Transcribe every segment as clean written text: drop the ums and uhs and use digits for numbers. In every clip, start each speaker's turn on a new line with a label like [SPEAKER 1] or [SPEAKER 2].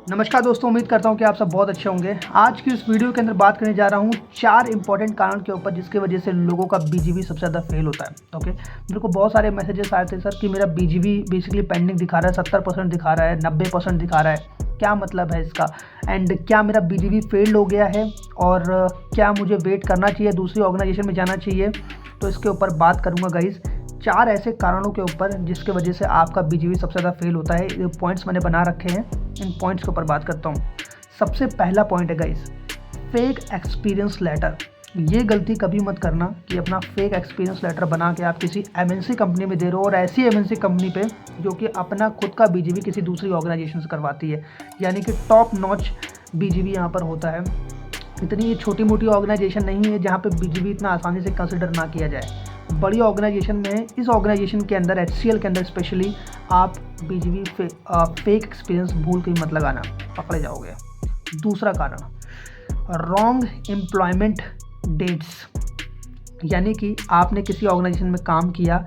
[SPEAKER 1] नमस्कार दोस्तों, उम्मीद करता हूँ कि आप सब बहुत अच्छे होंगे। आज की इस वीडियो के अंदर बात करने जा रहा हूँ 4 इंपॉर्टेंट कारण के ऊपर जिसकी वजह से लोगों का बीजीवी सबसे ज़्यादा फेल होता है। ओके, मेरे को बहुत सारे मैसेजेस आए थे सर कि मेरा बीजीवी बेसिकली पेंडिंग दिखा रहा है, 70% दिखा रहा है, 90% दिखा रहा है, क्या मतलब है इसका, एंड क्या मेरा बीजीवी फेल्ड हो गया है और क्या मुझे वेट करना चाहिए, दूसरी ऑर्गेनाइजेशन में जाना चाहिए। तो इसके ऊपर बात करूँगा गाइज़, 4 ऐसे कारणों के ऊपर जिसके वजह से आपका बीजीवी सबसे ज़्यादा फेल होता है। ये पॉइंट्स मैंने बना रखे हैं, इन पॉइंट्स के ऊपर बात करता हूँ। सबसे पहला पॉइंट है गाइस, फेक एक्सपीरियंस लेटर। ये गलती कभी मत करना कि अपना फेक एक्सपीरियंस लेटर बना के आप किसी एमएनसी कंपनी में दे रहे हो, और ऐसी एमएनसी कंपनी पे जो कि अपना खुद का बीजीवी किसी दूसरी ऑर्गेनाइजेशन से करवाती है, यानी कि टॉप नॉच बीजीवी यहाँ पर होता है। इतनी ये छोटी मोटी ऑर्गेनाइजेशन नहीं है जहाँ पे बीजीवी इतना आसानी से कंसिडर ना किया जाए। बड़ी ऑर्गेनाइजेशन में, इस ऑर्गेनाइजेशन के अंदर, एचसीएल के अंदर स्पेशली, आप बीजीवी फेक एक्सपीरियंस भूल के मत लगाना, पकड़े जाओगे। दूसरा कारण, रॉन्ग एम्प्लॉयमेंट डेट्स, यानी कि आपने किसी ऑर्गेनाइजेशन में काम किया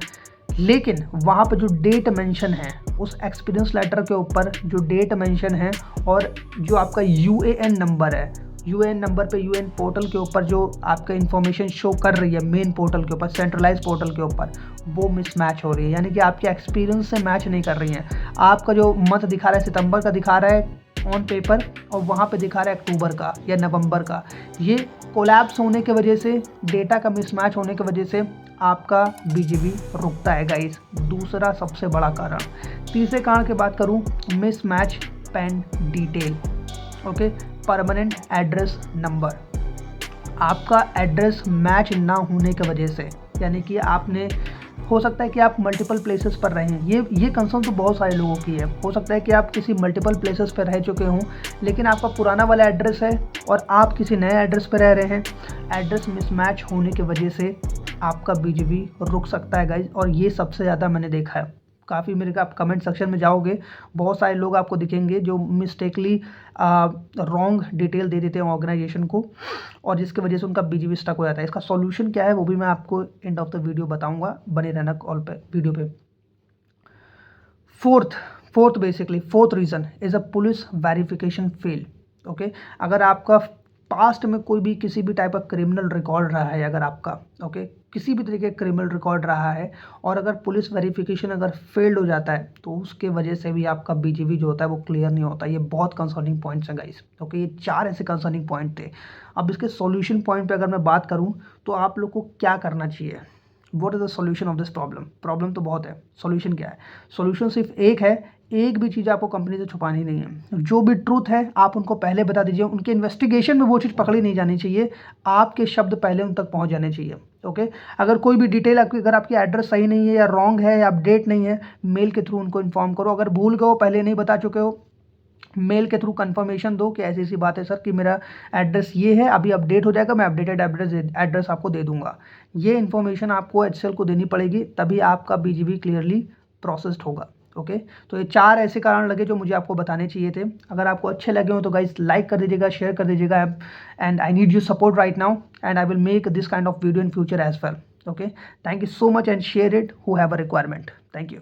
[SPEAKER 1] लेकिन वहाँ पर जो डेट मेंशन है, उस एक्सपीरियंस लेटर के ऊपर जो डेट मेंशन है और जो आपका यूएएन नंबर है, यूएएन नंबर पे यूएएन पोर्टल के ऊपर जो आपका इन्फॉर्मेशन शो कर रही है मेन पोर्टल के ऊपर, सेंट्रलाइज पोर्टल के ऊपर, वो मिसमैच हो रही है, यानी कि आपके एक्सपीरियंस से मैच नहीं कर रही हैं। आपका जो मंथ दिखा रहा है सितंबर का दिखा रहा है ऑन पेपर, और वहाँ पे दिखा रहा है अक्टूबर का या नवंबर का। ये कोलैप्स होने की वजह से, डेटा का मिसमैच होने की वजह से आपका बीजीवी रुकता है गाइस। दूसरा सबसे बड़ा कारण। तीसरे कारण की बात करूँ, mismatch PAN detail. Okay, permanent address number, आपका एड्रेस मैच ना होने की वजह से, यानी कि आपने, हो सकता है कि आप मल्टीपल प्लेसेस पर रहें, ये कंसर्न तो बहुत सारे लोगों की है। हो सकता है कि आप किसी मल्टीपल प्लेसेस पर रह चुके हों लेकिन आपका पुराना वाला एड्रेस है और आप किसी नए एड्रेस पर रह रहे हैं। एड्रेस मिसमैच होने की वजह से आपका बीजीवी रुक सकता है गाइज, और ये सबसे ज़्यादा मैंने देखा है। काफ़ी मेरे का, आप कमेंट सेक्शन में जाओगे, बहुत सारे लोग आपको दिखेंगे जो मिस्टेकली रॉन्ग डिटेल दे देते हैं ऑर्गेनाइजेशन को, और जिसकी वजह से उनका बीजीवी स्टक हो जाता है। इसका सॉल्यूशन क्या है वो भी मैं आपको एंड ऑफ द वीडियो बताऊंगा, बने रहना कॉल पे, वीडियो पे। Fourth reason is a police verification fail. Okay, अगर आपका पास्ट में कोई भी किसी भी टाइप का क्रिमिनल रिकॉर्ड रहा है, अगर आपका किसी भी तरीके का क्रिमिनल रिकॉर्ड रहा है और अगर पुलिस वेरिफिकेशन अगर फेल्ड हो जाता है तो उसके वजह से भी आपका बीजीवी जो होता है वो क्लियर नहीं होता। ये बहुत कंसर्निंग पॉइंट्स हैं गाइस। ये 4 ऐसे कंसर्निंग पॉइंट थे। अब इसके सॉल्यूशन पॉइंट पे अगर मैं बात करूँ तो आप लोग को क्या करना चाहिए, what is the solution of this problem. Problem तो बहुत है, सॉल्यूशन क्या है? सॉल्यूशन सिर्फ एक है, एक भी चीज़ आपको कंपनी से छुपानी नहीं है। जो भी ट्रूथ है आप उनको पहले बता दीजिए। उनके इन्वेस्टिगेशन में वो चीज़ पकड़ी नहीं जानी चाहिए, आपके शब्द पहले उन तक पहुंच जाने चाहिए। ओके, अगर कोई भी डिटेल आपकी, अगर आपकी एड्रेस सही नहीं है या रॉन्ग है या अपडेट नहीं है, मेल के थ्रू उनको इन्फॉर्म करो। अगर भूल गए हो, पहले नहीं बता चुके हो, मेल के थ्रू कंफर्मेशन दो कि ऐसी ऐसी बात है सर कि मेरा एड्रेस ये है, अभी अपडेट हो जाएगा, मैं अपडेटेड एड्रेस आपको दे दूंगा। ये इन्फॉर्मेशन आपको एचसीएल को देनी पड़ेगी, तभी आपका बीजीवी क्लियरली प्रोसेस्ड होगा। ओके, तो ये 4 ऐसे कारण लगे जो मुझे आपको बताने चाहिए थे। अगर आपको अच्छे लगे हो तो गाइस लाइक कर दीजिएगा, शेयर कर दीजिएगा, and I need you support right now, and I will make this kind of video in future as well. Okay, thank you so much, and share it who have a requirement. Thank you.